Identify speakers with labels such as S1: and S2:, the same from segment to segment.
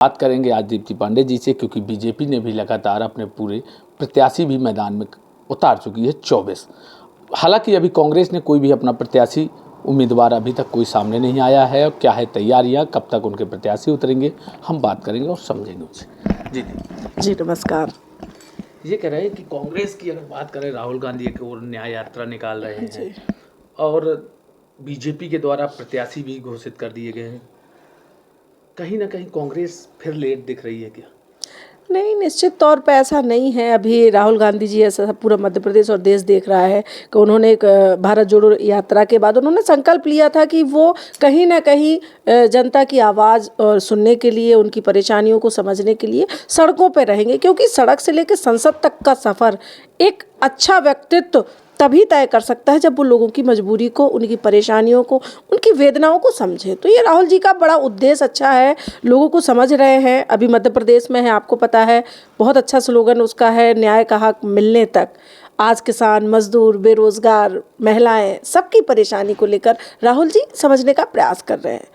S1: बात करेंगे आज दीप्ति पांडे जी से, क्योंकि बीजेपी ने भी लगातार अपने पूरे प्रत्याशी भी मैदान में उतार चुकी है 24। हालांकि अभी कांग्रेस ने कोई भी अपना प्रत्याशी उम्मीदवार अभी तक कोई सामने नहीं आया है। और क्या है तैयारियां, कब तक उनके प्रत्याशी उतरेंगे, हम बात करेंगे और समझेंगे उनसे।
S2: जी नमस्कार।
S1: ये कह रहे हैं कि कांग्रेस की अगर बात करें, राहुल गांधी एक और न्याय यात्रा निकाल रहे हैं और बीजेपी के द्वारा प्रत्याशी भी घोषित कर दिए गए हैं। कहीं ना कहीं कांग्रेस फिर लेट दिख रही है क्या?
S2: नहीं, निश्चित तौर पे ऐसा नहीं है। अभी राहुल गांधी जी ऐसा पूरा मध्य प्रदेश और देश देख रहा है कि उन्होंने एक भारत जोड़ो यात्रा के बाद उन्होंने संकल्प लिया था कि वो कहीं ना कहीं जनता की आवाज़ और सुनने के लिए, उनकी परेशानियों को समझने के लिए सड़कों पे रहेंगे, क्योंकि सड़क से लेकर संसद तक का सफ़र एक अच्छा व्यक्तित्व तभी तय कर सकता है जब वो लोगों की मजबूरी को, उनकी परेशानियों को, उनकी वेदनाओं को समझे। तो ये राहुल जी का बड़ा उद्देश्य अच्छा है, लोगों को समझ रहे हैं। अभी मध्य प्रदेश में है, आपको पता है, बहुत अच्छा स्लोगन उसका है, न्याय का हक मिलने तक। आज किसान, मजदूर, बेरोजगार, महिलाएं, सबकी परेशानी को लेकर राहुल जी समझने का प्रयास कर रहे हैं।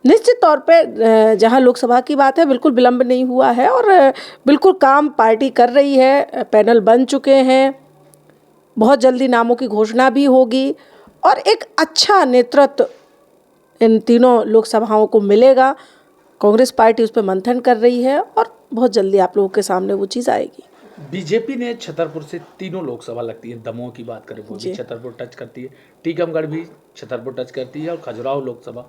S2: निश्चित तौर पे जहां लोकसभा की बात है, बिल्कुल विलंब नहीं हुआ है और बिल्कुल काम पार्टी कर रही है। पैनल बन चुके हैं, बहुत जल्दी नामों की घोषणा भी होगी और एक अच्छा नेतृत्व इन तीनों लोकसभाओं को मिलेगा। कांग्रेस पार्टी उस पर मंथन कर रही है और बहुत जल्दी आप लोगों के सामने वो चीज़ आएगी।
S1: बीजेपी ने छतरपुर से तीनों लोकसभा लगती है, दमोह की बात करें वो भी छतरपुर टच करती है, टीकमगढ़ भी छतरपुर टच करती है और खजुराहो लोकसभा,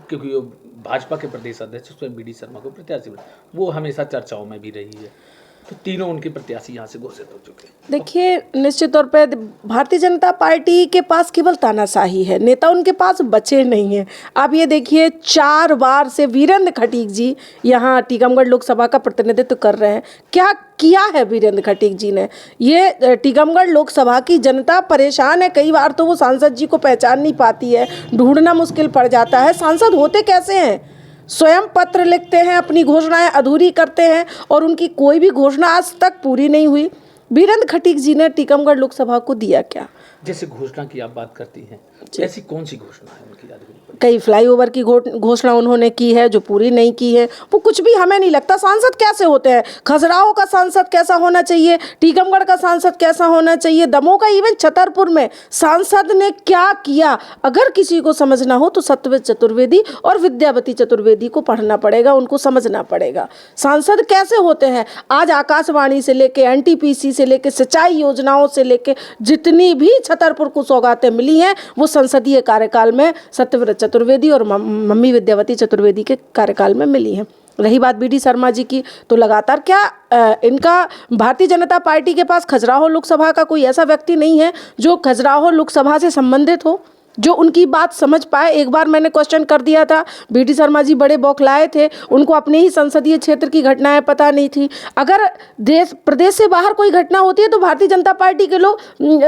S1: क्योंकि वो भाजपा के प्रदेश अध्यक्ष उसमें BD शर्मा को प्रत्याशी वो हमेशा चर्चाओं में भी रही है। तो तीनों उनके प्रत्याशी यहाँ से घोषित हो चुके हैं।
S2: देखिए, निश्चित तौर पे भारतीय जनता पार्टी के पास केवल तानाशाही है, नेता उनके पास बचे नहीं हैं। आप ये देखिए, 4 बार से वीरेंद्र खटीक जी यहाँ टीकमगढ़ लोकसभा का प्रतिनिधित्व कर रहे हैं। क्या किया है वीरेंद्र खटीक जी ने? ये टीकमगढ़ लोकसभा की जनता परेशान है। कई बार तो वो सांसद जी को पहचान नहीं पाती है, ढूंढना मुश्किल पड़ जाता है। सांसद होते कैसे हैं? स्वयं पत्र लिखते हैं, अपनी घोषणाएं अधूरी करते हैं और उनकी कोई भी घोषणा आज तक पूरी नहीं हुई। वीरेंद्र खटीक जी ने टीकमगढ़ लोकसभा को दिया क्या?
S1: जैसे घोषणा की आप बात करती हैं, ऐसी कौन सी घोषणा है उनकी याद?
S2: कई फ्लाईओवर की घोषणा उन्होंने की है जो पूरी नहीं की है। वो कुछ भी हमें नहीं लगता सांसद कैसे होते हैं। खजुराहो का सांसद कैसा होना चाहिए, टीकमगढ़ का सांसद कैसा होना चाहिए, दमोह का, इवन छतरपुर में सांसद ने क्या किया, अगर किसी को समझना हो तो सत्यव्रत चतुर्वेदी और विद्यावती चतुर्वेदी को पढ़ना पड़ेगा, उनको समझना पड़ेगा सांसद कैसे होते हैं। आज आकाशवाणी से लेके NTPC से लेके सिंचाई योजनाओं से लेके जितनी भी छतरपुर को सौगातें मिली हैं वो संसदीय कार्यकाल में सत्यव्रत चतुर्वेदी और मम्मी विद्यावती चतुर्वेदी के कार्यकाल में मिली हैं। रही बात BD शर्मा जी की, तो लगातार क्या इनका भारतीय जनता पार्टी के पास खजुराहो लोकसभा का कोई ऐसा व्यक्ति नहीं है जो खजुराहो लोकसभा से संबंधित हो, जो उनकी बात समझ पाए? एक बार मैंने क्वेश्चन कर दिया था, BD शर्मा जी बड़े बौखलाए थे, उनको अपने ही संसदीय क्षेत्र की घटनाएं पता नहीं थी। अगर देश प्रदेश से बाहर कोई घटना होती है तो भारतीय जनता पार्टी के लोग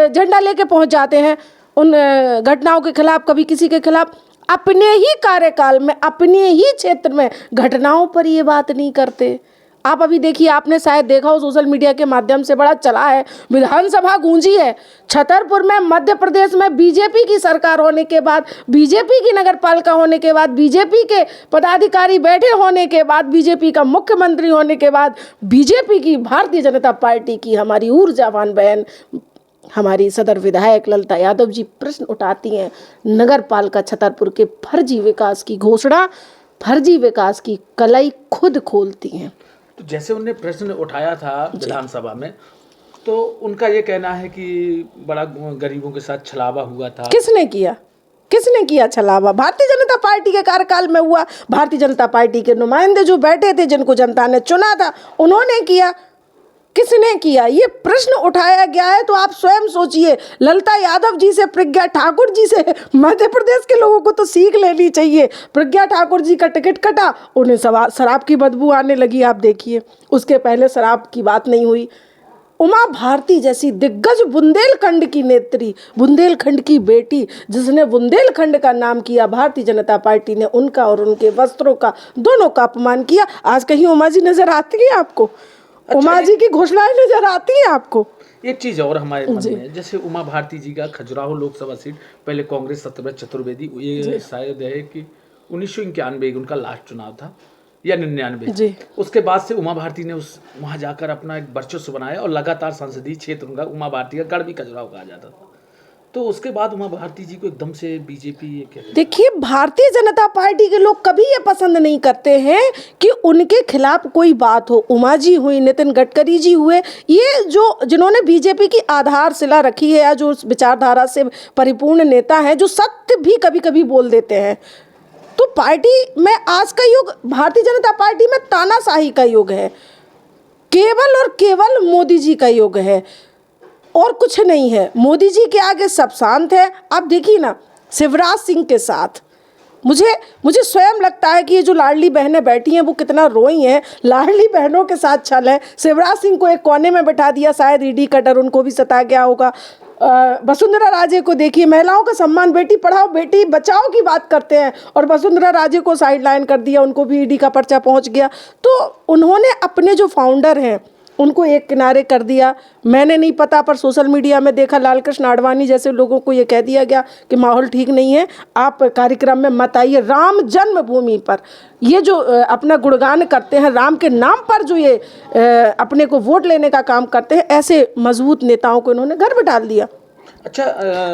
S2: झंडा लेके पहुंच जाते हैं उन घटनाओं के खिलाफ, कभी किसी के खिलाफ। अपने ही कार्यकाल में, अपने ही क्षेत्र में घटनाओं पर ये बात नहीं करते। आप अभी देखिए, आपने शायद देखा हो, सोशल मीडिया के माध्यम से बड़ा चला है, विधानसभा गूंजी है छतरपुर में। मध्य प्रदेश में बीजेपी की सरकार होने के बाद, बीजेपी की नगर पालिका होने के बाद, बीजेपी के पदाधिकारी बैठे होने के बाद, बीजेपी का मुख्यमंत्री होने के बाद, बीजेपी की, भारतीय जनता पार्टी की हमारी ऊर्जावान बहन, हमारी सदर विधायक ललिता यादव जी प्रश्न उठाती हैं नगर पालिका छतरपुर के फर्जी विकास की घोषणा, फर्जी विकास की कलई खुद खोलती हैं।
S1: तो जैसे उनने प्रश्न उठाया था विधानसभा में, तो उनका ये कहना है कि बड़ा गरीबों के साथ छलावा हुआ था।
S2: किसने किया? किसने किया छलावा? भारतीय जनता पार्टी के कार्यकाल में हुआ। भारतीय जनता पार्टी के नुमाइंदे जो बैठे थे, जिनको जनता ने चुना था, उन्होंने किया। किसने किया? ये प्रश्न उठाया गया है। तो आप स्वयं सोचिए, ललिता यादव जी से, प्रज्ञा ठाकुर जी से मध्य प्रदेश के लोगों को तो सीख लेनी चाहिए। प्रज्ञा ठाकुर जी का टिकट कटा, उन्हें शराब की बदबू आने लगी। आप देखिए, उसके पहले शराब की बात नहीं हुई। उमा भारती जैसी दिग्गज बुंदेलखंड की नेत्री, बुंदेलखंड की बेटी, जिसने बुंदेलखंड का नाम किया, भारतीय जनता पार्टी ने उनका और उनके वस्त्रों का, दोनों का अपमान किया। आज कहीं उमा जी नजर आती है आपको? उमा जी की घोषणाएं नजर आती हैं आपको?
S1: एक चीज और हमारे मन में, जैसे उमा भारती जी का खजुराहो लोकसभा सीट, पहले कांग्रेस सत्यव्रत चतुर्वेदी, ये शायद है कि 1991 उनका लास्ट चुनाव था, या 99।
S2: जी।
S1: उसके बाद से उमा भारती ने वहाँ जाकर अपना एक वर्चस्व बनाया और लगातार संसदीय क्षेत्र उनका उमा भारती का गढ़ भी खजुराहो कहा जाता था। तो उसके बाद उमा भारती जी को एकदम से बीजेपी
S2: देखिए, भारतीय जनता पार्टी के लोग कभी ये पसंद नहीं करते हैं कि उनके खिलाफ कोई बात हो। उमा जी हुई, नितिन गडकरी जी हुए, ये जो जिन्होंने बीजेपी की आधारशिला रखी है या जो उस विचारधारा से परिपूर्ण नेता हैं, जो सत्य भी कभी कभी बोल देते हैं। तो पार्टी में आज का युग, भारतीय जनता पार्टी में तानाशाही का युग है, केवल और केवल मोदी जी का युग है और कुछ नहीं है। मोदी जी के आगे सब शांत है। आप देखिए ना, शिवराज सिंह के साथ मुझे स्वयं लगता है कि ये जो लाडली बहनें बैठी हैं वो कितना रोई हैं। लाडली बहनों के साथ छल है। शिवराज सिंह को एक कोने में बैठा दिया, शायद ईडी का डर उनको भी सता गया होगा। वसुंधरा राजे को देखिए, महिलाओं का सम्मान, बेटी पढ़ाओ बेटी बचाओ की बात करते हैं और वसुंधरा राजे को साइडलाइन कर दिया, उनको भी ईडी का पर्चा पहुंच गया। तो उन्होंने अपने जो फाउंडर हैं उनको एक किनारे कर दिया। मैंने नहीं पता, पर सोशल मीडिया में देखा लालकृष्ण आडवाणी जैसे लोगों को ये कह दिया गया कि माहौल ठीक नहीं है, आप कार्यक्रम में मत आइए। राम जन्मभूमि पर ये जो अपना गुणगान करते हैं, राम के नाम पर जो ये अपने को वोट लेने का काम करते हैं, ऐसे मजबूत नेताओं को इन्होंने घर बिठा दिया।
S1: अच्छा,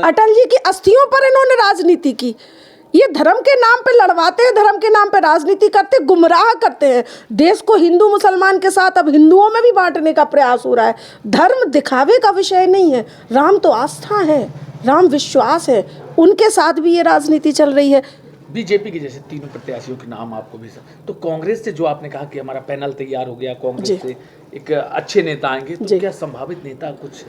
S2: अटल जी की अस्थियों पर इन्होंने राजनीति की। ये धर्म के नाम पे लड़वाते हैं, धर्म के नाम पे राजनीति करते, गुमराह करते हैं देश को। हिंदू मुसलमान के साथ अब हिंदुओं में भी बांटने का प्रयास हो रहा है। धर्म दिखावे का विषय नहीं है, राम तो आस्था है, राम विश्वास है, उनके साथ भी ये राजनीति चल रही है।
S1: बीजेपी के जैसे तीनों प्रत्याशियों के नाम आपको भी, तो कांग्रेस से जो आपने कहा कि हमारा पैनल तैयार हो गया, कांग्रेस से एक अच्छे नेता आएंगे, तो क्या संभावित नेता कुछ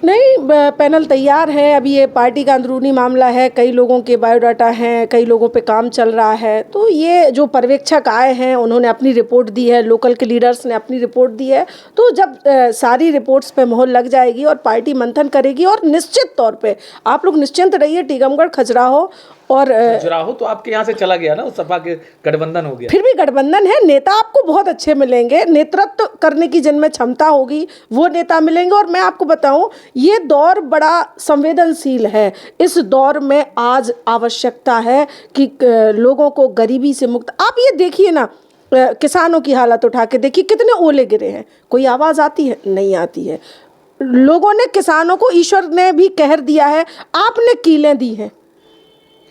S2: नहीं? पैनल तैयार है, अभी ये पार्टी का अंदरूनी मामला है, कई लोगों के बायोडाटा हैं, कई लोगों पे काम चल रहा है। तो ये जो पर्यवेक्षक आए हैं उन्होंने अपनी रिपोर्ट दी है, लोकल के लीडर्स ने अपनी रिपोर्ट दी है। तो जब सारी रिपोर्ट्स पे मोहर लग जाएगी और पार्टी मंथन करेगी, और निश्चित तौर पे आप लोग निश्चिंत रहिए, टीकमगढ़ खजुराहो और
S1: खजुराहो तो आपके यहाँ से चला गया ना, उस सपा के गठबंधन हो गया।
S2: फिर भी गठबंधन है, नेता आपको बहुत अच्छे मिलेंगे, नेतृत्व करने की जिनमें क्षमता होगी वो नेता मिलेंगे। और मैं आपको बताऊं, ये दौर बड़ा संवेदनशील है। इस दौर में आज आवश्यकता है कि लोगों को गरीबी से मुक्त, आप ये देखिए ना, किसानों की हालत उठा के देखिए, कितने ओले गिरे हैं। कोई आवाज़ आती है? नहीं आती है। लोगों ने, किसानों को ईश्वर ने भी कहर दिया है, आपने कीलें दी हैं।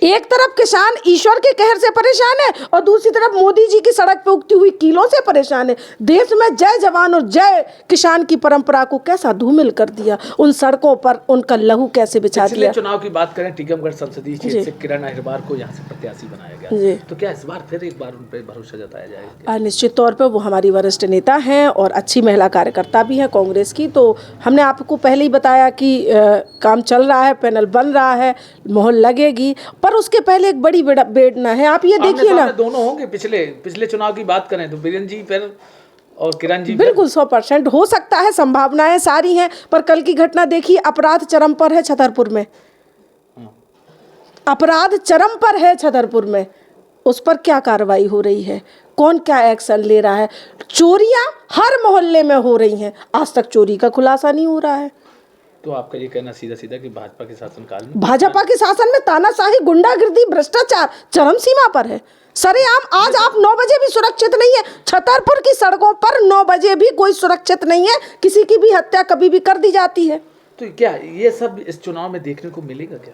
S2: एक तरफ किसान ईश्वर के कहर से परेशान है और दूसरी तरफ मोदी जी की सड़क पे उगती हुई कीलों से परेशान है। देश में जय जवान और जय किसान की परंपरा को कैसा धूमिल कर दिया, उन सड़कों पर उनका लहू कैसे बिछा दिया।
S1: पिछले चुनाव की बात करें, टीकमगढ़ संसदीय क्षेत्र से किरण अहिरबार को यहाँ से प्रत्याशी बनाया गया, तो क्या इस बार फिर एक बार उन पर भरोसा जताया जाएगा?
S2: निश्चित तौर पर वो हमारी वरिष्ठ नेता हैं और अच्छी महिला कार्यकर्ता भी हैं कांग्रेस की। तो हमने आपको पहले ही बताया कि काम चल रहा है, पैनल बन रहा है, मोहर लगेगी, पर उसके पहले एक बड़ी बेड़ना है। आप ये देखिए ना,
S1: दोनों होंगे। पिछले चुनाव की बात करें तो बीरेन जी फिर और किरण जी,
S2: बिल्कुल 100% हो सकता है, संभावनाएं सारी हैं। पर कल की घटना देखिए, अपराध चरम पर है छतरपुर में, अपराध चरम पर है छतरपुर में। उस पर क्या कार्रवाई हो रही है, कौन क्या एक्शन ले रहा है? चोरियां हर मोहल्ले में हो रही हैं, आज तक चोरी का खुलासा नहीं हो रहा है।
S1: तो आपका ये कहना सीधा सीधा कि भाजपा के शासनकाल में,
S2: भाजपा के शासन में तानाशाही, गुंडागिर्दी, भ्रष्टाचार चरम सीमा पर है। सरेआम आज आप 9 बजे भी सुरक्षित नहीं है। छतरपुर की सड़कों पर 9 बजे भी कोई सुरक्षित नहीं है, किसी की भी हत्या कभी भी कर दी जाती है।
S1: तो क्या ये सब इस चुनाव में देखने को मिलेगा क्या?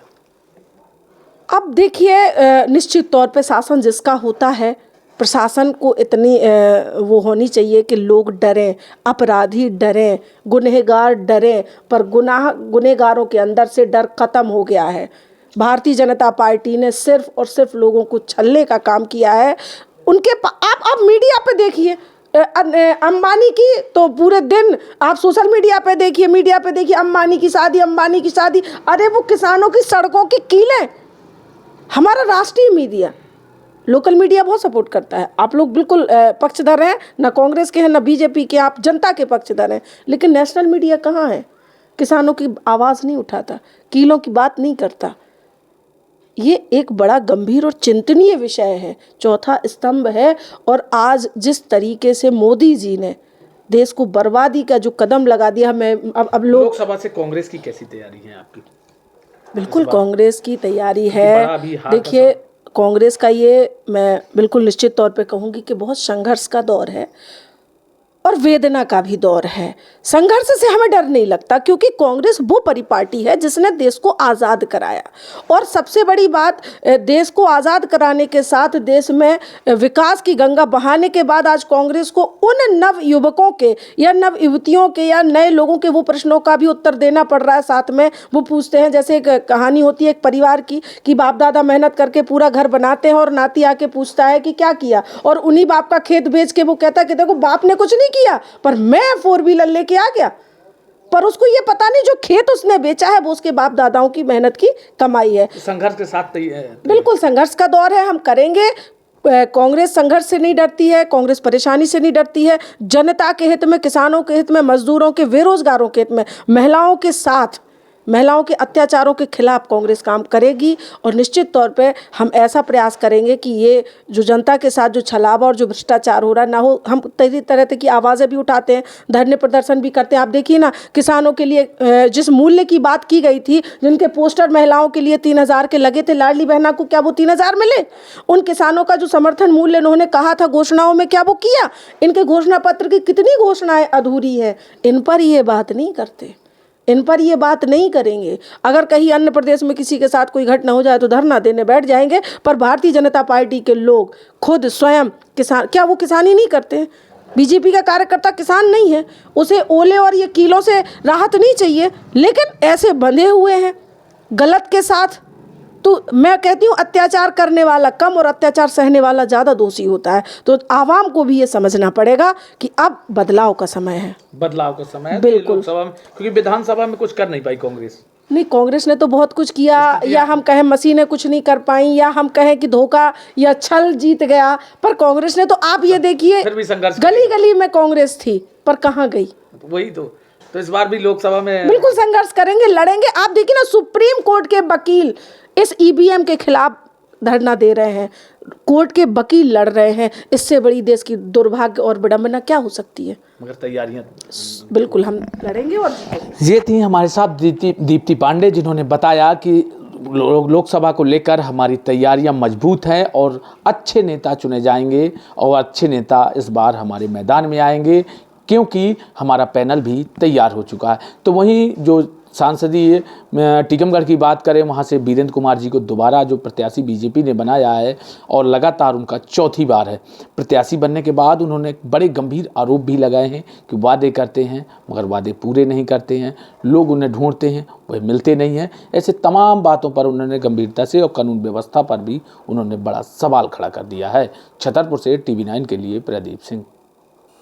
S2: अब देखिए, निश्चित तौर पे शासन जिसका होता है, प्रशासन को इतनी वो होनी चाहिए कि लोग डरें, अपराधी डरें, गुनहगार डरें, पर गुनहगारों के अंदर से डर खत्म हो गया है। भारतीय जनता पार्टी ने सिर्फ और सिर्फ लोगों को छलने का काम किया है। उनके आप मीडिया पे देखिए, अंबानी की तो पूरे दिन आप सोशल मीडिया पे देखिए, अंबानी की शादी, अरे वो किसानों की सड़कों की कीलें। हमारा राष्ट्रीय मीडिया, लोकल मीडिया बहुत सपोर्ट करता है। आप लोग बिल्कुल पक्षधर हैं, ना कांग्रेस के हैं ना बीजेपी के, आप जनता के पक्षधर हैं। लेकिन नेशनल मीडिया कहाँ है? किसानों की आवाज़ नहीं उठाता, कीलों की बात नहीं करता। ये एक बड़ा गंभीर और चिंतनीय विषय है, चौथा स्तंभ है। और आज जिस तरीके से मोदी जी ने देश को बर्बादी का जो कदम लगा दिया, मैं अब
S1: लोकसभा से कांग्रेस की कैसी तैयारी है आपकी?
S2: बिल्कुल कांग्रेस की तैयारी है। देखिए, कांग्रेस का ये मैं बिल्कुल निश्चित तौर पे कहूँगी कि बहुत संघर्ष का दौर है और वेदना का भी दौर है। संघर्ष से हमें डर नहीं लगता, क्योंकि कांग्रेस वो परिपाटी है जिसने देश को आज़ाद कराया। और सबसे बड़ी बात, देश को आज़ाद कराने के साथ देश में विकास की गंगा बहाने के बाद आज कांग्रेस को उन नव युवकों के या नव युवतियों के या नए लोगों के वो प्रश्नों का भी उत्तर देना पड़ रहा है। साथ में वो पूछते हैं, जैसे एक कहानी होती है एक परिवार की कि बाप दादा मेहनत करके पूरा घर बनाते हैं और नाती आके पूछता है कि क्या किया, और उन्हीं बाप का खेत बेच के वो कहता है कि देखो बाप ने कुछ नहीं किया, पर मैं 4 व्हीलर लेके आ गया। पर उसको ये पता नहीं जो खेत उसने बेचा है वो उसके बाप दादाओं की मेहनत की कमाई है।
S1: संघर्ष के साथ
S2: बिल्कुल संघर्ष का दौर है, हम करेंगे। कांग्रेस संघर्ष से नहीं डरती है, कांग्रेस परेशानी से नहीं डरती है। जनता के हित में, किसानों के हित में, मजदूरों के, बेरोजगारों के हित में, महिलाओं के साथ, महिलाओं के अत्याचारों के खिलाफ कांग्रेस काम करेगी। और निश्चित तौर पे हम ऐसा प्रयास करेंगे कि ये जो जनता के साथ जो छलावा और जो भ्रष्टाचार हो रहा ना हो। हम तरह की आवाज़ें भी उठाते हैं, धरने प्रदर्शन भी करते हैं। आप देखिए ना, किसानों के लिए जिस मूल्य की बात की गई थी, जिनके पोस्टर महिलाओं के लिए 3,000 के लगे थे, लाडली बहना को क्या वो 3,000 मिले? उन किसानों का जो समर्थन मूल्य इन्होंने कहा था घोषणाओं में, क्या वो किया? इनके घोषणा पत्र की कितनी घोषणाएं अधूरी है। इन पर ये बात नहीं करते, इन पर ये बात नहीं करेंगे। अगर कहीं अन्य प्रदेश में किसी के साथ कोई घटना हो जाए तो धरना देने बैठ जाएंगे, पर भारतीय जनता पार्टी के लोग खुद स्वयं किसान, क्या वो किसानी नहीं करते हैं? बीजेपी का कार्यकर्ता किसान नहीं है, उसे ओले और ये कीलों से राहत नहीं चाहिए, लेकिन ऐसे बंधे हुए हैं गलत के साथ। तो मैं कहती हूँ अत्याचार करने वाला कम और अत्याचार सहने वाला ज़्यादा दोषी होता है। तो आवाम को भी ये समझना पड़ेगा कि अब बदलाव का समय है।
S1: बदलाव का समय है
S2: बिल्कुल।
S1: लोकसभा में, क्योंकि विधानसभा में कुछ कर नहीं पाई कांग्रेस।
S2: नहीं, कांग्रेस ने तो बहुत कुछ किया, या हम कहें मशीनें कुछ नहीं कर पाई, या हम कहें कि धोखा या छल जीत गया, पर कांग्रेस ने तो, आप ये देखिए,
S1: फिर भी संघर्ष,
S2: गली गली में कांग्रेस थी, पर कहाँ गई?
S1: वही तो इस बार भी लोकसभा में
S2: बिल्कुल संघर्ष करेंगे, लड़ेंगे। आप देखिए ना, सुप्रीम कोर्ट के वकील इस ईवीएम के खिलाफ धरना दे रहे हैं, कोर्ट के वकील लड़ रहे हैं। इससे बड़ी देश की दुर्भाग्य और विडंबना क्या हो सकती है?
S1: मगर तैयारियां
S2: बिल्कुल हम लड़ेंगे और जीतेंगे।
S1: ये थी हमारे साथ दीप्ति पांडे, जिन्होंने बताया कि लोकसभा को लेकर हमारी तैयारियां मजबूत हैं और अच्छे नेता चुने जाएंगे और अच्छे नेता इस बार हमारे मैदान में आएंगे, क्योंकि हमारा पैनल भी तैयार हो चुका है। तो वहीं जो सांसदीय टीकमगढ़ की बात करें, वहाँ से वीरेंद्र कुमार जी को दोबारा जो प्रत्याशी बीजेपी ने बनाया है और लगातार उनका चौथी बार है प्रत्याशी बनने के बाद, उन्होंने बड़े गंभीर आरोप भी लगाए हैं कि वादे करते हैं मगर वादे पूरे नहीं करते हैं, लोग उन्हें ढूंढते हैं वह मिलते नहीं हैं। ऐसे तमाम बातों पर उन्होंने गंभीरता से और कानून व्यवस्था पर भी उन्होंने बड़ा सवाल खड़ा कर दिया है। छतरपुर से TV9 के लिए प्रदीप सिंह।